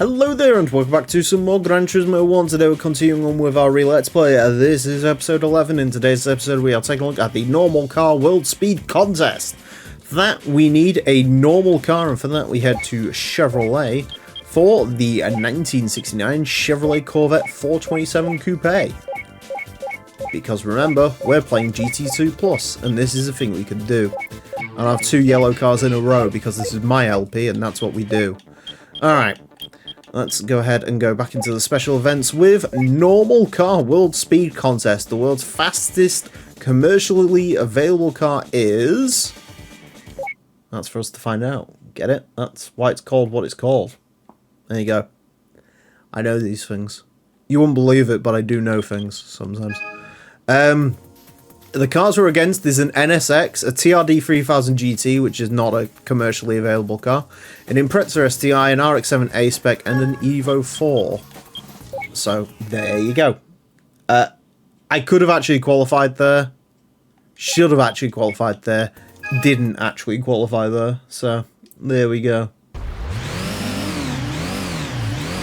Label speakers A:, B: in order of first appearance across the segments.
A: Hello there and welcome back to some more Gran Turismo 1. Today we're continuing on with our Let's Play. This is episode 11. In today's episode we are taking a look at the normal car world speed contest. For that we need a normal car, and for that we head to Chevrolet for the 1969 Chevrolet Corvette 427 Coupe. Because remember, we're playing GT2 Plus, and this is a thing we can do. And I have two yellow cars in a row because this is my LP and that's what we do. Alright. Let's go ahead and go back into the special events with Normal Car World Speed Contest. The world's fastest commercially available car is... That's for us to find out. Get it? That's why it's called what it's called. There you go. I know these things. You wouldn't believe it, but I do know things sometimes. The cars we're against is an NSX, a TRD 3000 GT, which is not a commercially available car, an Impreza STI, an RX-7 A-Spec, and an Evo 4. So, there you go. I could have actually qualified there. Should have actually qualified there. Didn't actually qualify there. So, there we go.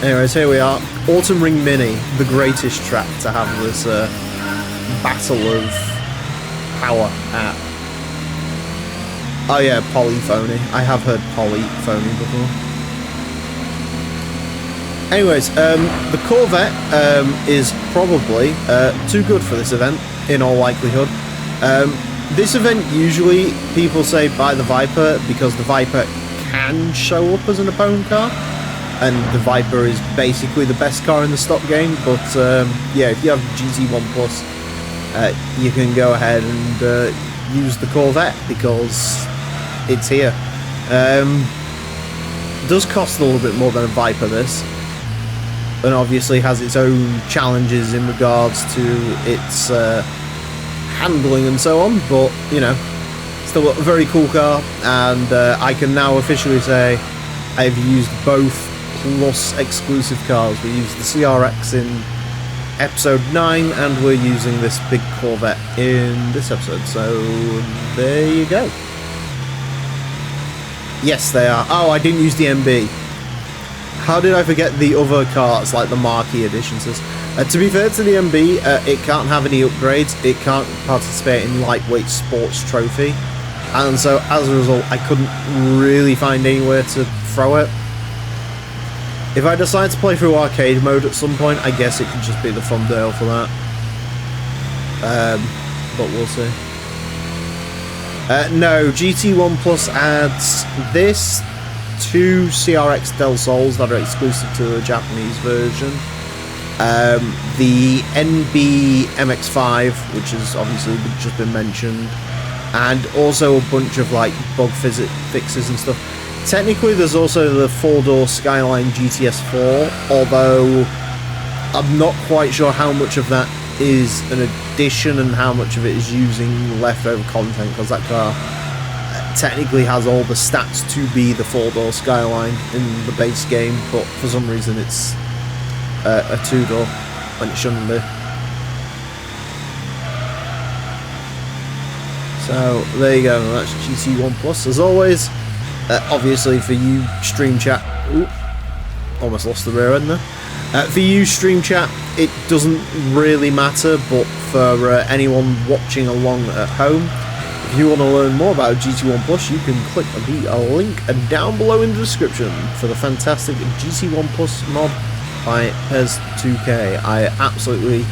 A: Anyways, here we are. Autumn Ring Mini, the greatest track to have this battle of power at. Oh yeah, polyphony. I have heard polyphony before. Anyways, the Corvette is probably too good for this event, in all likelihood. This event, usually people say buy the Viper because the Viper can show up as an opponent car, and the Viper is basically the best car in the stock game, but yeah, if you have GT1 Plus, you can go ahead and use the Corvette because it's here. It does cost a little bit more than a Viper, this, and obviously has its own challenges in regards to its handling and so on, but you know, still a very cool car, and I can now officially say I've used both Plus exclusive cars. We used the CRX in episode 9, and we're using this big Corvette in this episode, so there you go. Yes, they are. Oh, I didn't use the MB. How did I forget the other cars, like the Marquee editions? To be fair to the MB, it can't have any upgrades, it can't participate in lightweight sports trophy, and so as a result I couldn't really find anywhere to throw it. If I decide to play through arcade mode at some point, I guess it could just be the thumbnail for that. But we'll see. No, GT1 Plus adds this, two CRX Del Sols that are exclusive to the Japanese version, the NB MX-5, which has obviously just been mentioned, and also a bunch of like bug fixes and stuff. Technically, there's also the four-door Skyline GTS4, although I'm not quite sure how much of that is an addition and how much of it is using leftover content, because that car technically has all the stats to be the four-door Skyline in the base game, but for some reason it's a two-door when it shouldn't be. So, there you go, that's GT1 Plus as always. Obviously for you stream chat, almost lost the rear end there. For you stream chat, it doesn't really matter, but for anyone watching along at home, if you want to learn more about GT1 Plus, you can click the link down below in the description for the fantastic GT1 Plus mod by Pez2K. I absolutely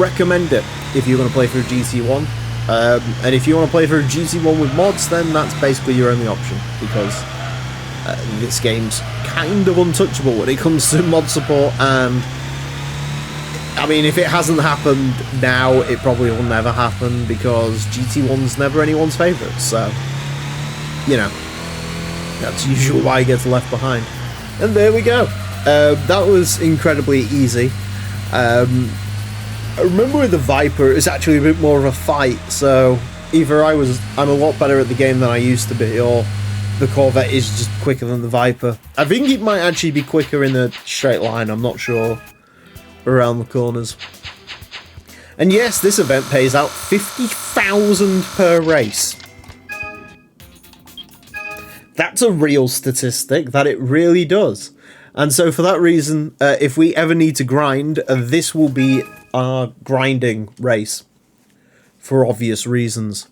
A: recommend it if you're going to play through GT1. And if you want to play through GT1 with mods, then that's basically your only option, because this game's kind of untouchable when it comes to mod support, and I mean, if it hasn't happened now, it probably will never happen, because GT1's never anyone's favourite, so, you know, that's usually why it gets left behind. And there we go. That was incredibly easy. I remember with the Viper, it's actually a bit more of a fight, so either I'm a lot better at the game than I used to be, or the Corvette is just quicker than the Viper. I think it might actually be quicker in the straight line, I'm not sure, around the corners. And yes, this event pays out 50,000 per race. That's a real statistic, that it really does. And so for that reason, if we ever need to grind, this will be our grinding race. For obvious reasons.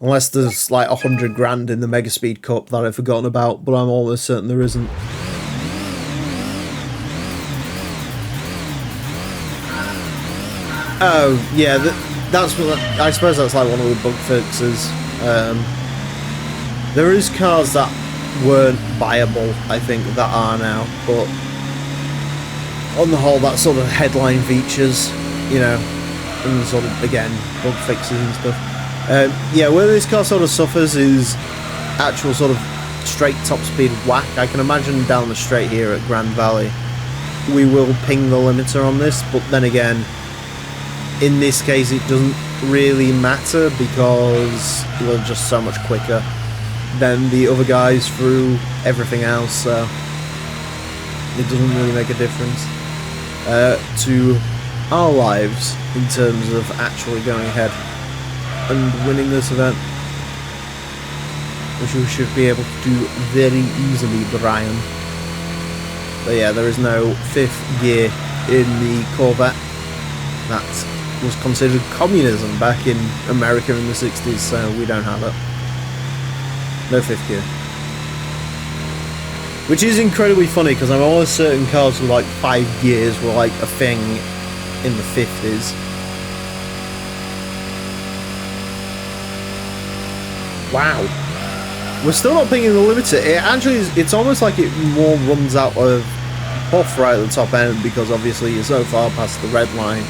A: Unless there's like 100 grand in the Mega Speed Cup that I've forgotten about, but I'm almost certain there isn't. Oh, yeah, that's what I suppose that's like one of the bug fixes. There is cars that weren't buyable, I think, that are now, but on the whole, that sort of headline features, you know, and sort of, again, bug fixes and stuff. Yeah, where this car sort of suffers is actual sort of straight top speed whack. I can imagine down the straight here at Grand Valley, we will ping the limiter on this, but then again, in this case it doesn't really matter because we're just so much quicker than the other guys through everything else, so it doesn't really make a difference to our lives in terms of actually going ahead and winning this event, which we should be able to do very easily, Brian. But yeah, there is no 5th gear in the Corvette. That was considered communism back in America in the 60s, so we don't have it. No 5th gear. Which is incredibly funny, because I'm almost certain cars with like 5 gears were like a thing in the 50s. Wow. We're still not pinging the limiter. It actually is, it's almost like it more runs out of puff right at the top end, because obviously you're so far past the red line.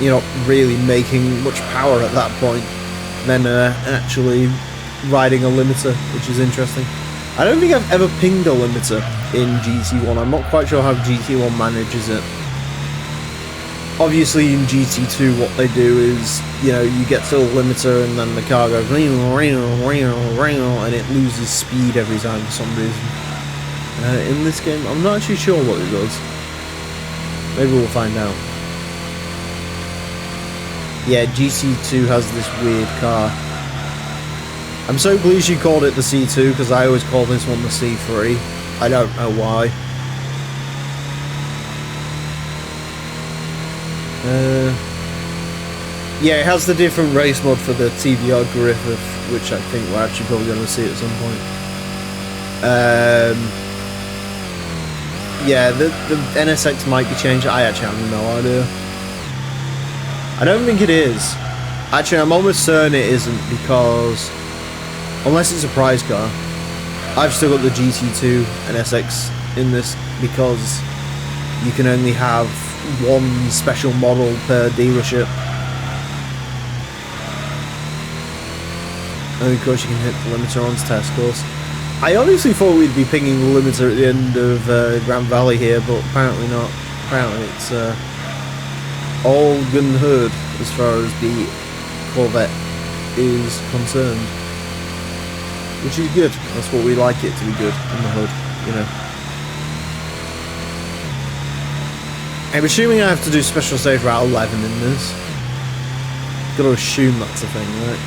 A: You're not really making much power at that point than actually riding a limiter, which is interesting. I don't think I've ever pinged a limiter in GT1. I'm not quite sure how GT1 manages it. Obviously in GT2 what they do is, you know, you get to the limiter and then the car goes and it loses speed every time for some reason. In this game, I'm not actually sure what it does. Maybe we'll find out. Yeah, GT2 has this weird car. I'm so pleased you called it the C2, because I always call this one the C3. I don't know why. Yeah, it has the different race mod for the TVR Griffith, which I think we're actually probably going to see at some point. Yeah, the NSX might be changed. I actually have no idea. I don't think it is. Actually, I'm almost certain it isn't, because unless it's a prize car, I've still got the GT2 NSX in this, because you can only have one special model per dealership. And of course you can hit the limiter on test course. I honestly thought we'd be pinging the limiter at the end of Grand Valley here, but apparently not. Apparently it's all good and heard as far as the Corvette is concerned. Which is good. That's what we like it to be, good in the hood, you know. I'm assuming I have to do special save route 11 in this. Gotta assume that's a thing, right?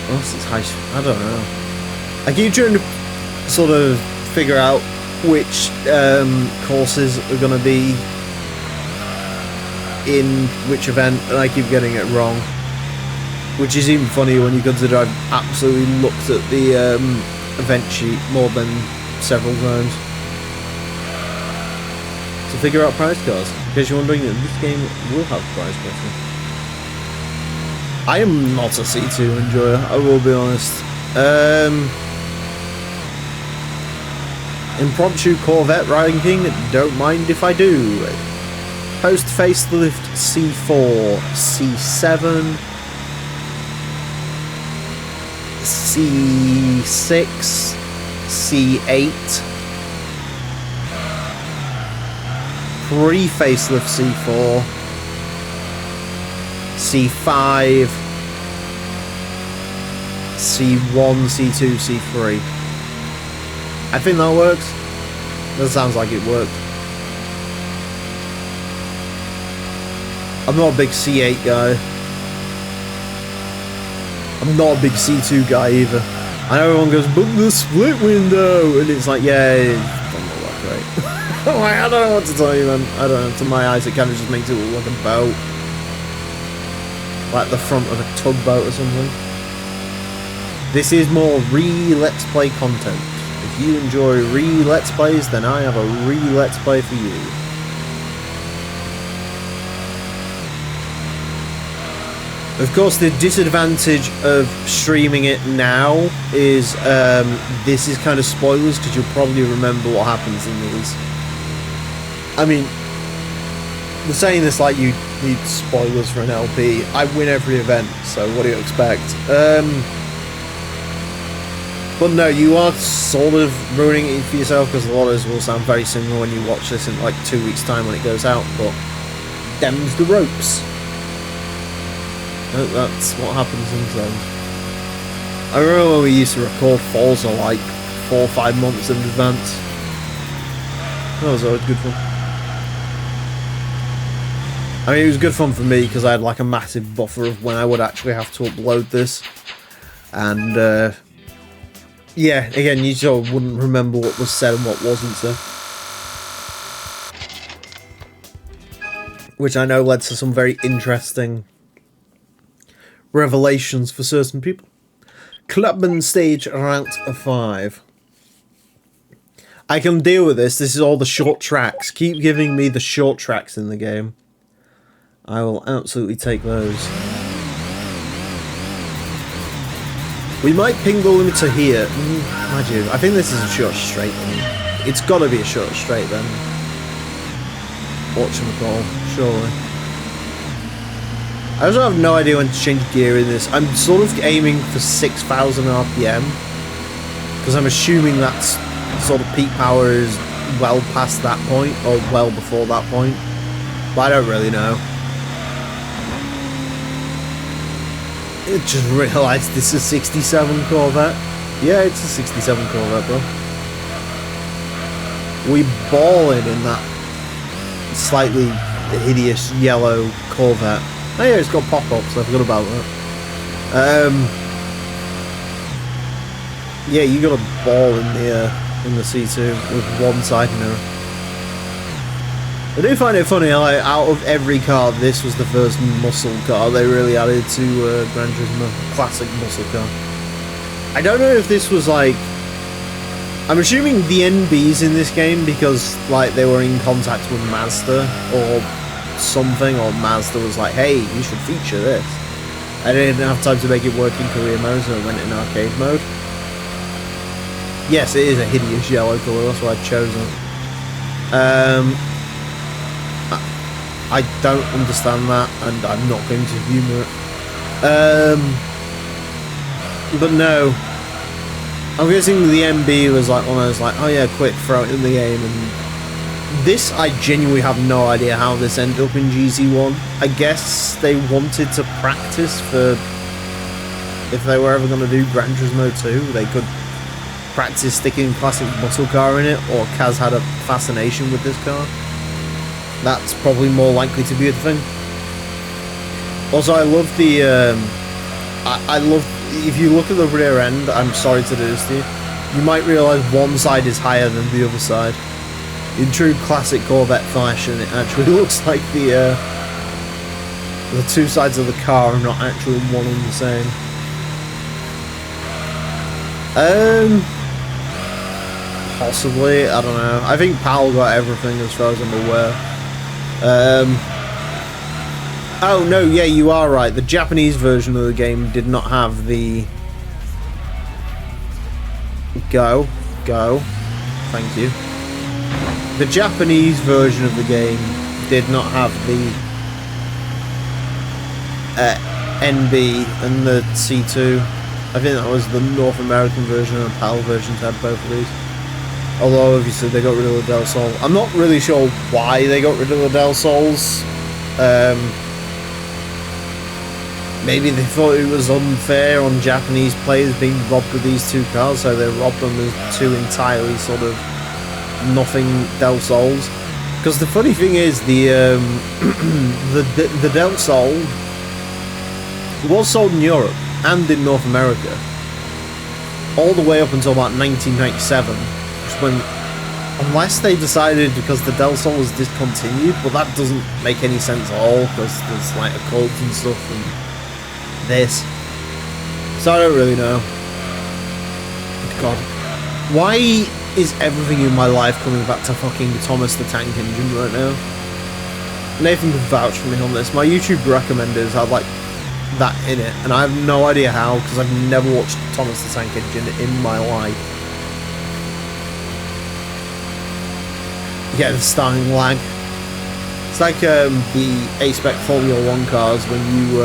A: Unless it's high, I don't know. I keep trying to sort of figure out which courses are going to be in which event, and I keep getting it wrong. Which is even funnier when you consider I've absolutely looked at the event sheet more than several times to figure out prize cars. In case you're wondering, this game will have prize cars. I am not a C2 enjoyer, I will be honest. Impromptu Corvette ranking, don't mind if I do. Post facelift C4, C7, C6, C8, pre-facelift C4, C5, C1, C2, C3. I think that works. That sounds like it worked. I'm not a big C8 guy. I'm not a big C2 guy either. And everyone goes, but the split window, and it's like, yeah, it doesn't look that great. I'm like, I don't know what to tell you, man. I don't know. To my eyes, it kind of just makes it look like a boat, like the front of a tugboat or something. This is more re-let's play content. If you enjoy re-let's plays, then I have a re-let's play for you. Of course, the disadvantage of streaming it now is this is kind of spoilers, because you'll probably remember what happens in these. I mean, they're saying this like you need spoilers for an LP. I win every event, so what do you expect? But no, you are sort of ruining it for yourself, because a lot of this will sound very similar when you watch this in like 2 weeks' time when it goes out, but them's the ropes. That's what happens sometimes. I remember when we used to record Forza like 4 or 5 months in advance. That was always good fun. I mean, it was good fun for me because I had like a massive buffer of when I would actually have to upload this. And yeah, again, you sort of wouldn't remember what was said and what wasn't said. Which I know led to some very interesting revelations for certain people. Clubman stage route of 5. I can deal with this. This is all the short tracks. Keep giving me the short tracks in the game. I will absolutely take those. We might ping the limiter here. Imagine. I think this is a short straight then. It's got to be a short straight then. Whatchamacall, surely. I also have no idea when to change gear in this. I'm sort of aiming for 6,000 RPM, because I'm assuming that's sort of peak power is well past that point, or well before that point. But I don't really know. I just realised this is a 67 Corvette. Yeah, it's a 67 Corvette, bro. We balling in that slightly hideous yellow Corvette. Oh yeah, it's got pop-ups, I forgot about that. Yeah, you got a ball in the C2 with one side mirror. I do find it funny, like, out of every car, this was the first muscle car they really added to Gran Turismo. Classic muscle car. I don't know if this was like... I'm assuming the NB's in this game because, like, they were in contact with Mazda or something, or Mazda was like, hey, you should feature this. I didn't have time to make it work in career mode, so I went in arcade mode. Yes, it is a hideous yellow colour, that's why I chose it. I don't understand that, and I'm not going to humour it. But no, I'm guessing the MB was like one of those like, oh yeah, quick, throw it in the game. And this, I genuinely have no idea how this ended up in GC1. I guess they wanted to practice for if they were ever going to do Gran Turismo 2, they could practice sticking classic muscle car in it, or Kaz had a fascination with this car. That's probably more likely to be a thing. Also, I love the I love, if you look at the rear end, I'm sorry to do this to you, you might realise one side is higher than the other side. In true classic Corvette fashion, it actually looks like the two sides of the car are not actually one and the same. Possibly, I don't know. I think PAL got everything as far as I'm aware. Oh no, yeah, you are right. The Japanese version of the game did not have the... Go. Thank you. The Japanese version of the game did not have the NB and the C2. I think that was the North American version, and the PAL version had both of these. Although obviously they got rid of the Del Sol. I'm not really sure why they got rid of the Del Sols. Maybe they thought it was unfair on Japanese players being robbed of these two cars, so they robbed them as two entirely sort of nothing Del Sols. Because the funny thing is, the Del Sol was sold in Europe and in North America. all the way up until about 1997, just when, unless they decided because the Del Sol was discontinued, but that doesn't make any sense at all because there's like a cult and stuff and this. So I don't really know. God, why is everything in my life coming back to fucking Thomas the Tank Engine right now? Nathan can vouch for me on this. My YouTube recommenders had like that in it, and I have no idea how because I've never watched Thomas the Tank Engine in my life. Yeah, the starting lag. It's like the A-Spec Formula 1 cars when you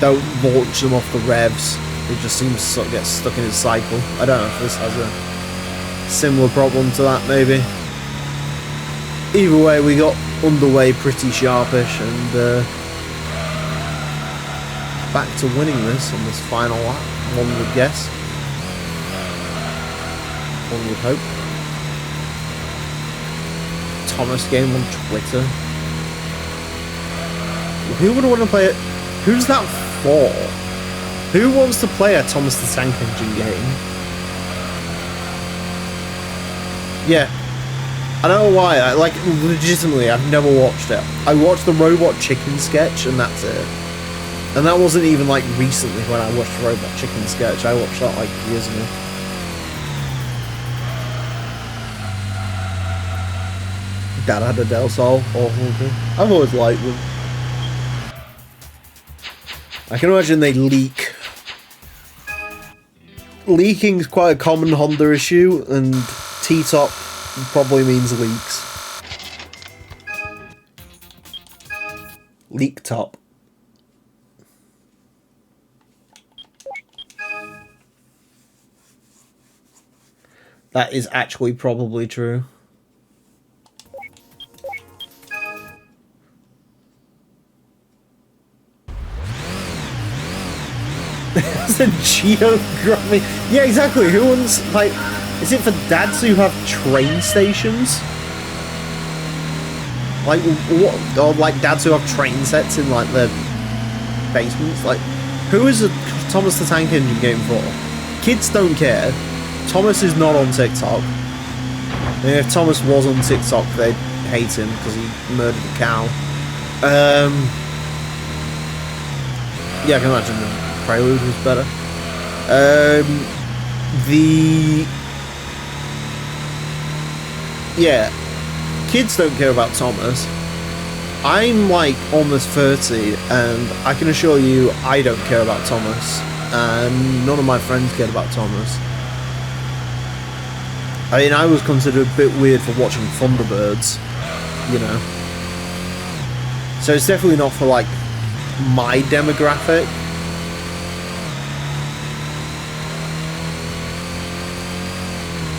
A: don't launch them off the revs. It just seems to sort of get stuck in its cycle. I don't know if this has a similar problem to that, maybe. Either way, we got underway pretty sharpish and back to winning this on this final lap, one would guess. One would hope. Thomas game on Twitter. Who would want to play it? Who's that for? Who wants to play a Thomas the Tank Engine game? Yeah. I don't know why. Legitimately, I've never watched it. I watched the Robot Chicken sketch and that's it. And that wasn't even like recently when I watched the Robot Chicken sketch. I watched that like years ago. Dad had a Del Sol. Awful. I've always liked them. I can imagine they leak. Leaking's quite a common Honda issue, and T-top probably means leaks. Leak top. That is actually probably true. It's a geography. Yeah, exactly. Who wants, like, is it for dads who have train stations? Like, what? Or, like, dads who have train sets in, like, their basements? Like, who is a Thomas the Tank Engine game for? Kids don't care. Thomas is not on TikTok. And if Thomas was on TikTok, they'd hate him because he murdered a cow. Yeah, I can imagine the Prelude was better. Yeah, kids don't care about Thomas. I'm like almost 30 and I can assure you I don't care about Thomas and none of my friends cared about Thomas. I mean, I was considered a bit weird for watching Thunderbirds, you know. So it's definitely not for like my demographic.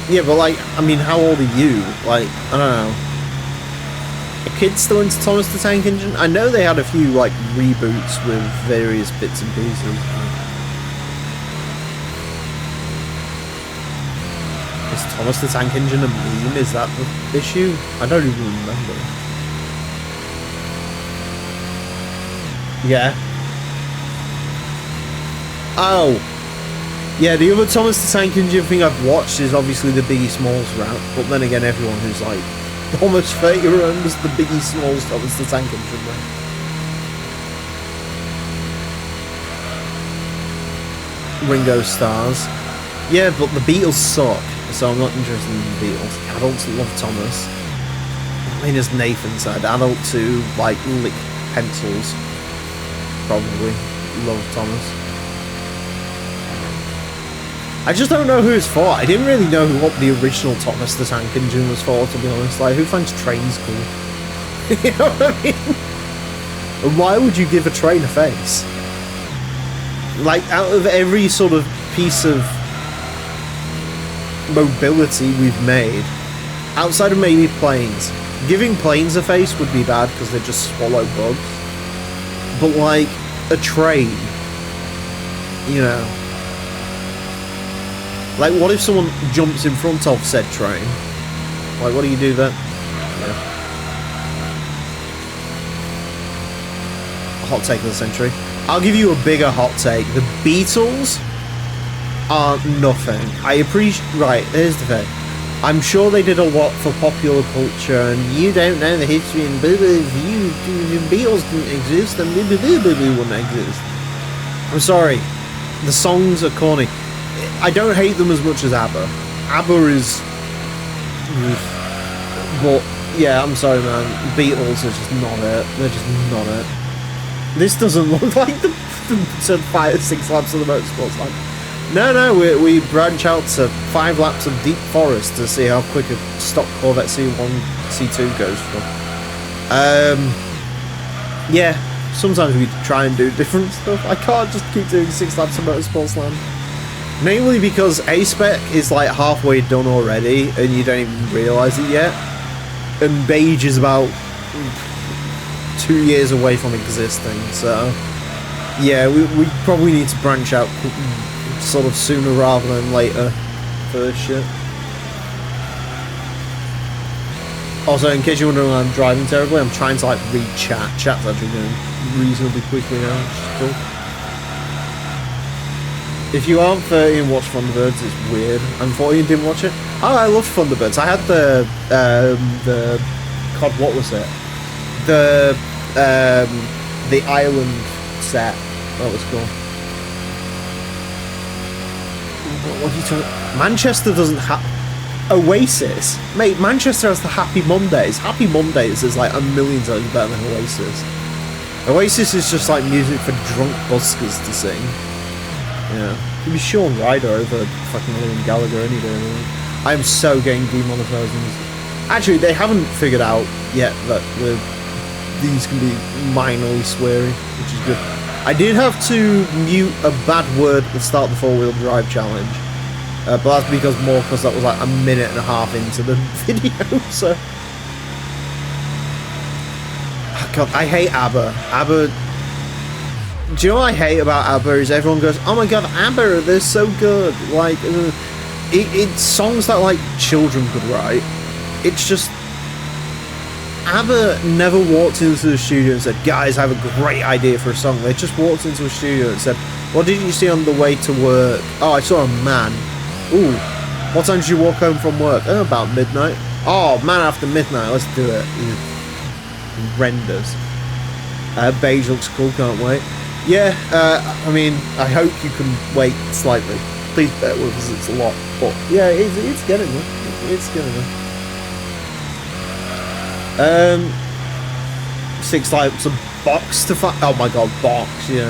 A: Yeah, but like, I mean, how old are you? Like, I don't know. Are kids still into Thomas the Tank Engine? I know they had a few, like, reboots with various bits and pieces. Is Thomas the Tank Engine a meme? Is that the issue? I don't even remember. Yeah. Oh. Yeah, the other Thomas the Tank Engine thing I've watched is obviously the Biggie Smalls route, but then again, everyone who's like almost 30 remembers the Biggie Smalls Thomas the Tank Engine route. Ringo Starrs. Yeah, but the Beatles suck, so I'm not interested in the Beatles. Adults love Thomas. I mean, as Nathan said, adults who like lick pencils probably love Thomas. I just don't know who it's for. I didn't really know what the original Thomas the Tank Engine was for, to be honest. Like, who finds trains cool? You know what I mean? And why would you give a train a face? Like, out of every sort of piece of mobility we've made, outside of maybe planes, giving planes a face would be bad because they just swallow bugs. But, like, a train, you know. Like, what if someone jumps in front of said train? Like, what do you do then? Yeah. Hot take of the century. I'll give you a bigger hot take. The Beatles are nothing. I appreciate. Right, here's the thing. I'm sure they did a lot for popular culture, and you don't know the history, and blah, blah, if Beatles didn't exist, then blah, blah, blah, blah, blah wouldn't exist. I'm sorry. The songs are corny. I don't hate them as much as ABBA. ABBA is... But, yeah, I'm sorry, man. Beatles are just not it. They're just not it. This doesn't look like the 5 or 6 laps of the motorsports line. No, we branch out to 5 laps of deep forest to see how quick a stock Corvette C1, C2 goes for. Yeah, sometimes we try and do different stuff. I can't just keep doing 6 laps of motorsports land. Namely because A-Spec is like halfway done already and you don't even realise it yet. And Beige is about 2 years away from existing, so... Yeah, we probably need to branch out sort of sooner rather than later for this shit. Also, in case you're wondering why I'm driving terribly, I'm trying to like read chat. Chat's actually going reasonably quickly now, which is cool. If you aren't 30 and watch Thunderbirds, it's weird. I'm 40 and didn't watch it. Oh, I love Thunderbirds. I had the God, what was it? The island set. That was cool. What are you talking? Manchester doesn't have Oasis, mate. Manchester has the Happy Mondays. Happy Mondays is like a million times better than Oasis. Oasis is just like music for drunk buskers to sing. Yeah, it'd be Sean Ryder over fucking Liam Gallagher any day. I am so getting demonetized. Actually, they haven't figured out yet that these can be minorly sweary, which is good. I did have to mute a bad word at the start of the 4-wheel drive challenge, but that's because that was like a minute and a half into the video. So, oh God, I hate ABBA. ABBA. Do you know what I hate about ABBA is everyone goes, "Oh my God, ABBA, they're so good." Like, it's songs that like children could write. It's just. ABBA never walked into the studio and said, "Guys, I have a great idea for a song." They just walked into a studio and said, "What did you see on the way to work?" "Oh, I saw a man." "Ooh, what time did you walk home from work?" "Oh, about midnight." "Oh, man after midnight, let's do it." Renders. Beige looks cool, can't wait. Yeah, I mean, I hope you can wait slightly. Please bear with us, it's a lot. But yeah, it's getting there. It's getting there. 6 laps of box to fight. Oh my God, box, yeah.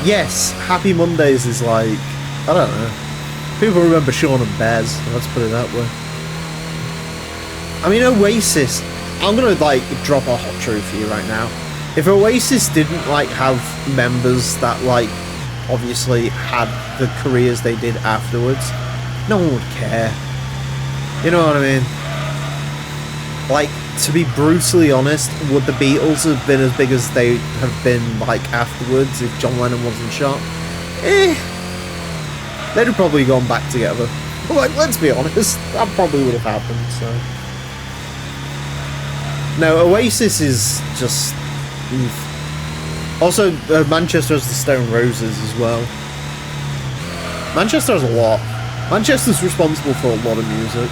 A: Yes, Happy Mondays is like, I don't know. People remember Sean and Bez, let's put it that way. I mean, Oasis, I'm gonna like drop a hot truth for you right now. If Oasis didn't like have members that like obviously had the careers they did afterwards, no one would care. You know what I mean? Like, to be brutally honest, would the Beatles have been as big as they have been like afterwards if John Lennon wasn't shot? They'd have probably gone back together. But like, let's be honest, that probably would have happened, so. No, Oasis is just... Oof. Also, Manchester has the Stone Roses as well. Manchester has a lot. Manchester's responsible for a lot of music.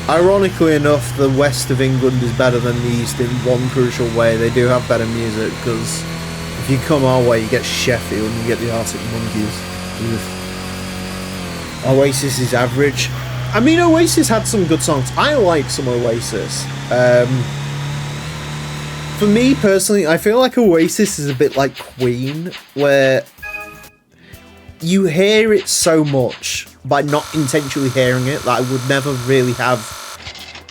A: Ironically enough, the west of England is better than the east in one crucial way. They do have better music, because if you come our way, you get Sheffield and you get the Arctic Monkeys. Oof. Oasis is average. I mean, Oasis had some good songs. I like some Oasis. For me personally, I feel like Oasis is a bit like Queen, where you hear it so much by not intentionally hearing it that I would never really have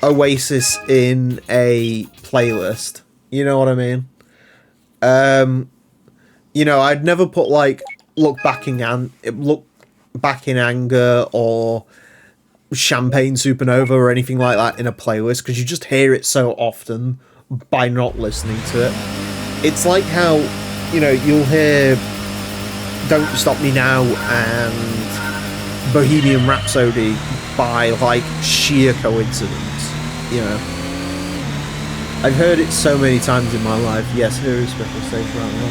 A: Oasis in a playlist. You know what I mean? You know, I'd never put like Look Back in Anger or Champagne Supernova or anything like that in a playlist, because you just hear it so often by not listening to it. It's like how, you know, you'll hear Don't Stop Me Now and Bohemian Rhapsody by like sheer coincidence, you know. I've heard it so many times in my life. Yes, here is Special Stage Round 1,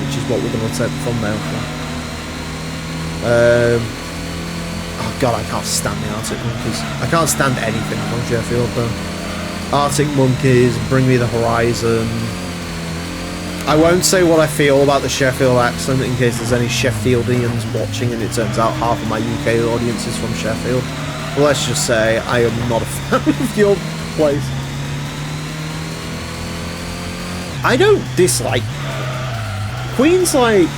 A: which is what we're going to take the thumbnail for. Oh god, I can't stand the Arctic Monkeys. I can't stand anything from Sheffield though. Arctic Monkeys, Bring Me the Horizon. I won't say what I feel about the Sheffield accent in case there's any Sheffieldians watching and it turns out half of my UK audience is from Sheffield. But let's just say I am not a fan of your place. I don't dislike Queen's, like,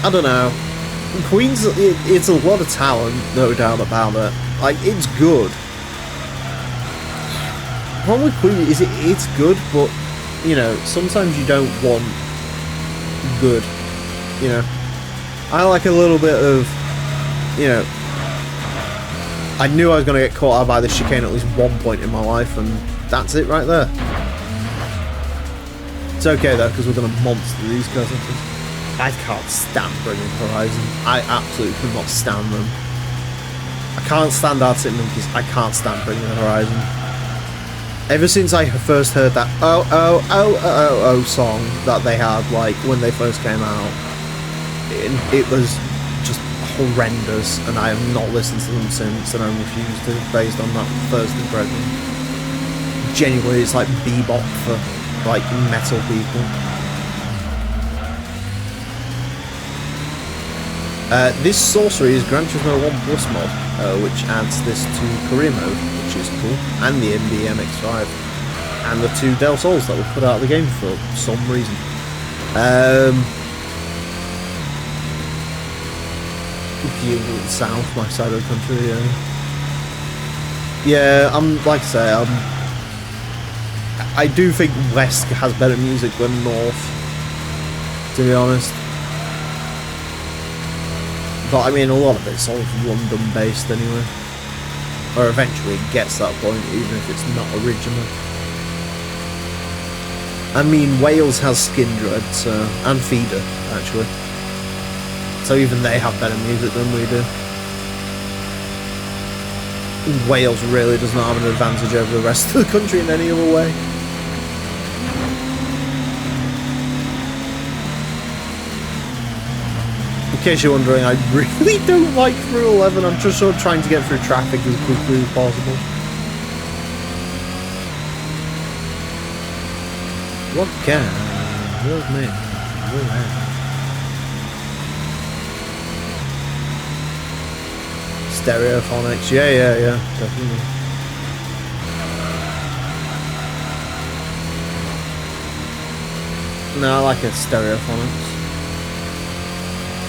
A: I don't know. Queen's, it's a lot of talent, no doubt about it. Like, it's good. The problem with Queen is it's good, but, you know, sometimes you don't want good, you know. I like a little bit of, you know, I knew I was going to get caught out by the chicane at least one point in my life, and that's it right there. It's okay though, because we're going to monster these guys. I can't stand Bringing Horizon. I absolutely cannot stand them. I can't stand Arctic Monkeys. I can't stand Bringing Horizon. Ever since I first heard that oh song that they had, like, when they first came out, it was just horrendous, and I have not listened to them since, and I refused to, based on that first impression. Genuinely, it's like bebop for, like, metal people. This sorcery is Gran Turismo 1 Plus mod, which adds this to career mode, which is cool, and the MX-5, and the 2 Del Sols that were put out of the game for some reason. South, my side of the country, yeah. Like I say, I do think West has better music than North, to be honest. But I mean, a lot of it's sort of London based anyway. Or eventually it gets that point, even if it's not original. I mean, Wales has Skin Dread, so, and Feeder, actually. So even they have better music than we do. Wales really does not have an advantage over the rest of the country in any other way. In case you're wondering, I really don't like through 11. I'm just sort of trying to get through traffic as quickly as possible. What can will make will have. Stereophonics, yeah, definitely. No, I like it, Stereophonics.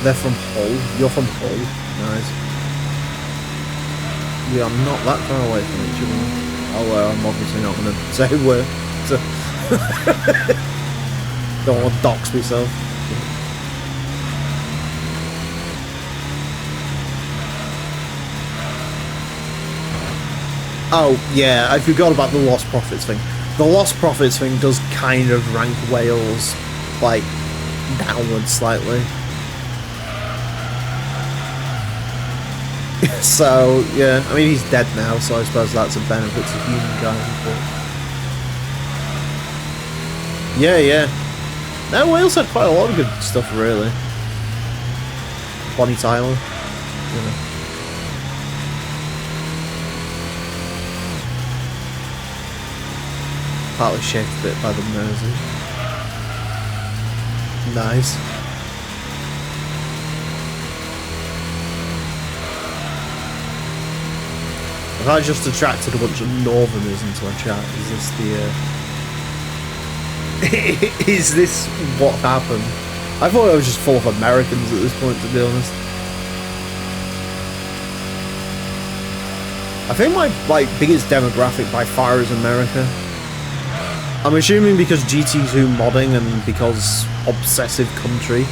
A: They're from Hull. You're from Hull. Nice. We are not that far away from each other. Although I'm obviously not going to say where. So don't want to dox myself. Oh, yeah, I forgot about the Lost Profits thing. The Lost Profits thing does kind of rank Wales, like, downwards slightly. So, yeah, I mean, he's dead now, so I suppose that's a benefit to humankind, but... Yeah. No, Wales had quite a lot of good stuff, really. Bonnie Tyler, you know. Partly shaped a bit by the Mersey. Nice. If I just attracted a bunch of Northerners into our chat, is this the is this what happened? I thought I was just full of Americans at this point, to be honest. I think my biggest demographic by far is America. I'm assuming because GT2 modding and because obsessive country.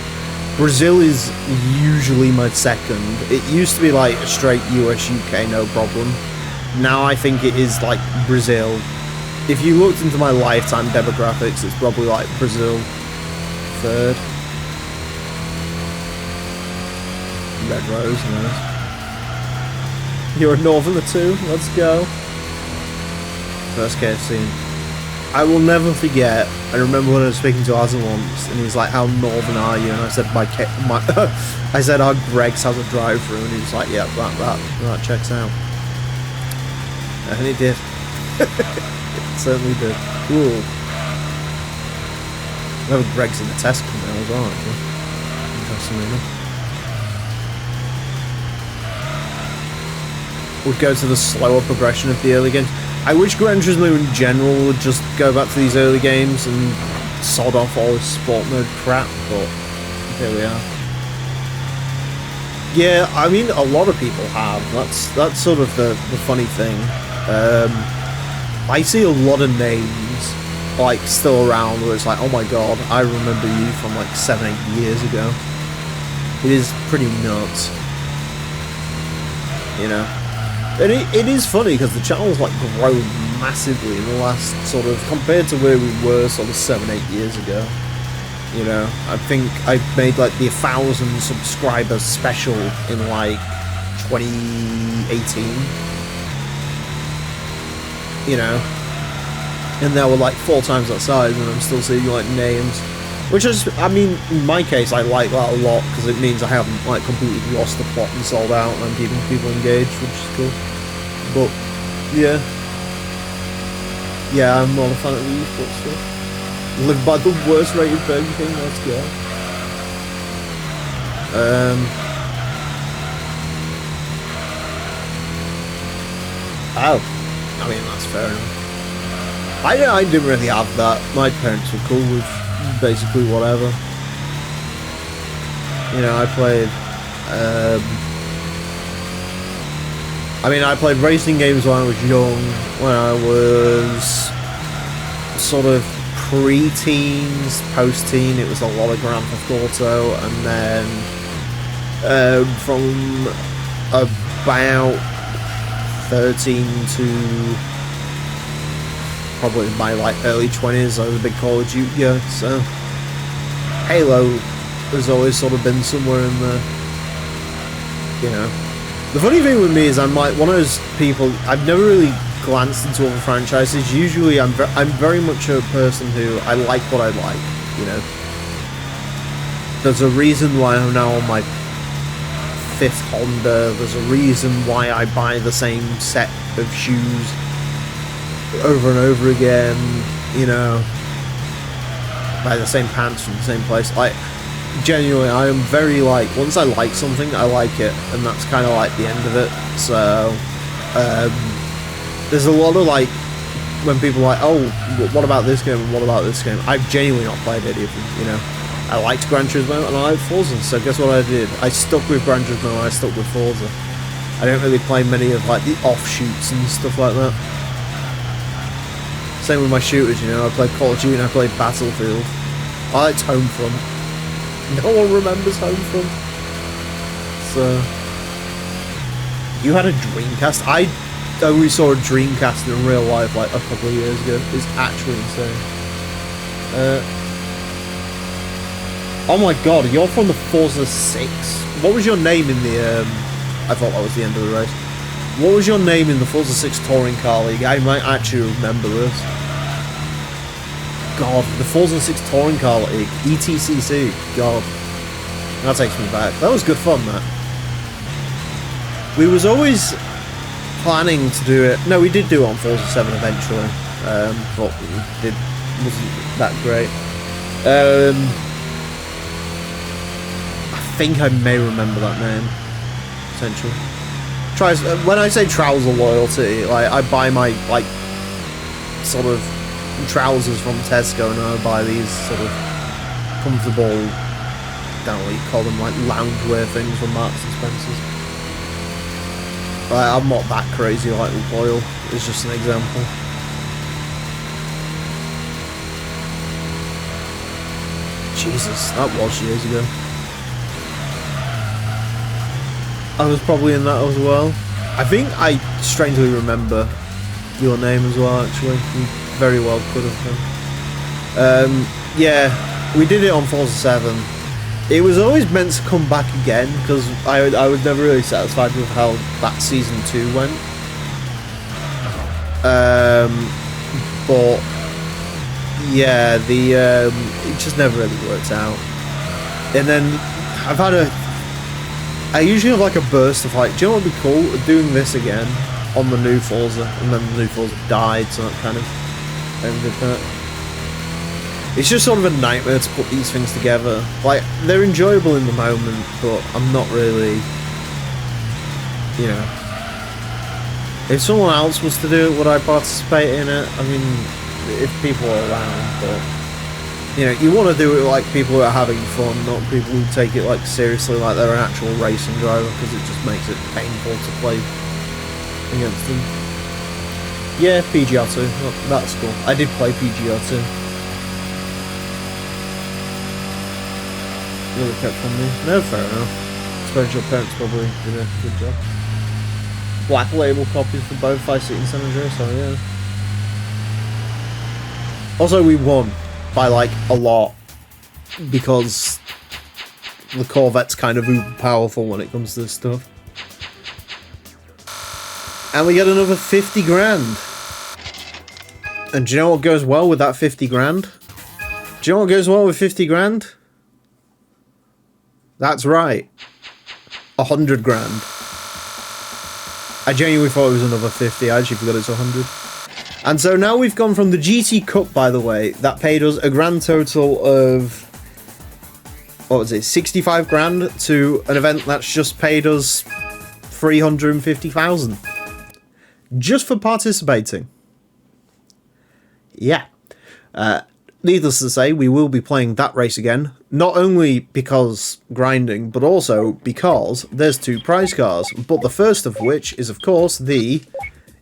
A: Brazil is usually my second. It used to be like a straight US, UK, no problem. Now I think it is like Brazil. If you looked into my lifetime demographics, it's probably like Brazil third. Red Rose, nice. You're a Northerner too, let's go. first KFC. I will never forget. I remember when I was speaking to Azza once, and he's like, "How northern are you?" And I said, I said, "Our Greg's has a drive-through," and he was like, "Yeah, that checks out." And it did. It certainly did. Cool. I have Greg's in the Tesco now as well, actually. Interestingly enough. Would go to the slower progression of the early games. I wish Gran Turismo in general would just go back to these early games and sod off all this sport mode crap, but here we are. Yeah, I mean, a lot of people have. That's sort of the funny thing. I see a lot of names like still around where it's like, oh my god, I remember you from like 7-8 years ago. It is pretty nuts, you know. And it is funny because the channel's like grown massively in the last sort of, compared to where we were sort of 7-8 years ago. You know, I think I made like the 1,000 subscriber special in like 2018. You know, and there were like 4 times that size, and I'm still seeing like names, which is, I mean, in my case, I like that a lot because it means I haven't like completely lost the plot and sold out, and I'm keeping people engaged, which is cool. But yeah, I'm not a fan of the esports stuff. Live by the worst rated Burger King, let's go. Oh, I mean, that's fair enough. I didn't really have that. My parents were cool with basically whatever. You know, I played I played racing games when I was young, when I was sort of pre-teens, post-teen. It was a lot of Grand Theft Auto, and then from about 13 to probably my like early 20s, I was a big Call of Duty, yeah, so Halo has always sort of been somewhere in there, you know. The funny thing with me is I'm like one of those people, I've never really glanced into other franchises. Usually I'm very much a person who, I like what I like, you know. There's a reason why I'm now on my 5th Honda, there's a reason why I buy the same set of shoes over and over again, you know, buy the same pants from the same place. Like, genuinely, I am very like, once I like something, I like it, and that's kind of like the end of it. So there's a lot of like, when people are like, oh, what about this game and what about this game, I've genuinely not played any of them, you know. I liked Gran Turismo and I liked Forza, so guess what I did? I stuck with Gran Turismo and I stuck with Forza. I don't really play many of like the offshoots and stuff like that. Same with my shooters, you know, I played Call of Duty and I played Battlefield. I liked Homefront. No one remembers Homefront. So, you had a Dreamcast? I only saw a Dreamcast in real life like a couple of years ago. It's actually insane. Oh my god, you're from the Forza 6. What was your name in the, I thought that was the end of the race. What was your name in the Forza 6 Touring Car League? I might actually remember this. God, the Forza 6 Touring Car League, ETCC, god. That takes me back. That was good fun, that. We was always planning to do it. No, we did do it on Forza 7 eventually. But it wasn't that great. I think I may remember that name, potentially. When I say trouser loyalty, like I buy my like sort of trousers from Tesco, and I buy these sort of comfortable, I don't know what you call them, like loungewear things from Marks and Spencer's. Like, I'm not that crazy like loyal. It's just an example. Jesus, that was years ago. I was probably in that as well. I think I strangely remember your name as well, actually. You very well could have done. Yeah, we did it on Forza 7. It was always meant to come back again, because I was never really satisfied with how that Season 2 went. but yeah, it just never really worked out. And then I usually have like a burst of like, do you know what would be cool? Doing this again on the new Forza, and then the new Forza died, so that kind of ended that. It's just sort of a nightmare to put these things together. Like, they're enjoyable in the moment, but I'm not really, you know. If someone else was to do it, would I participate in it? I mean, if people are around, but, you know, you want to do it like people who are having fun, not people who take it like seriously, like they're an actual racing driver, because it just makes it painful to play against them. Yeah, PGR2, that's cool. I did play PGR2. Really kept on me. No, fair enough. I suppose your parents probably did a good job. Black label copies for both Vice City and San Andreas, so yeah. Also, we won by like a lot because the Corvette's kind of uber powerful when it comes to this stuff. And we get another 50 grand. And do you know what goes well with that 50 grand? Do you know what goes well with 50 grand? That's right. 100 grand. I genuinely thought it was another 50. I actually forgot it's 100. And so now we've gone from the GT Cup, by the way, that paid us a grand total of, what was it, 65 grand, to an event that's just paid us 350,000. Just for participating. Yeah. Needless to say, we will be playing that race again, not only because grinding, but also because there's 2 prize cars, but the first of which is, of course, the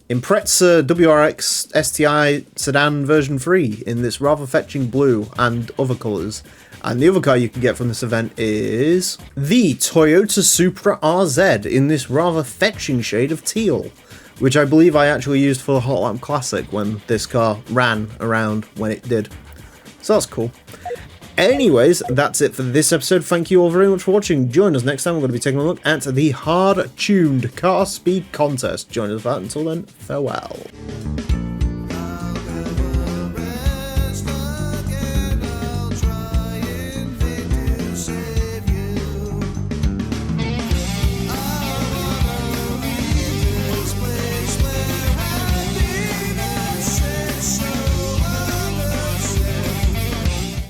A: Impreza WRX STI Sedan version 3 in this rather fetching blue and other colours. And the other car you can get from this event is the Toyota Supra RZ in this rather fetching shade of teal, which I believe I actually used for the Hot Lap Classic when this car ran around when it did. So that's cool. Anyways, that's it for this episode. Thank you all very much for watching. Join us next time. We're going to be taking a look at the hard-tuned car speed contest. Join us for that. Until then, farewell.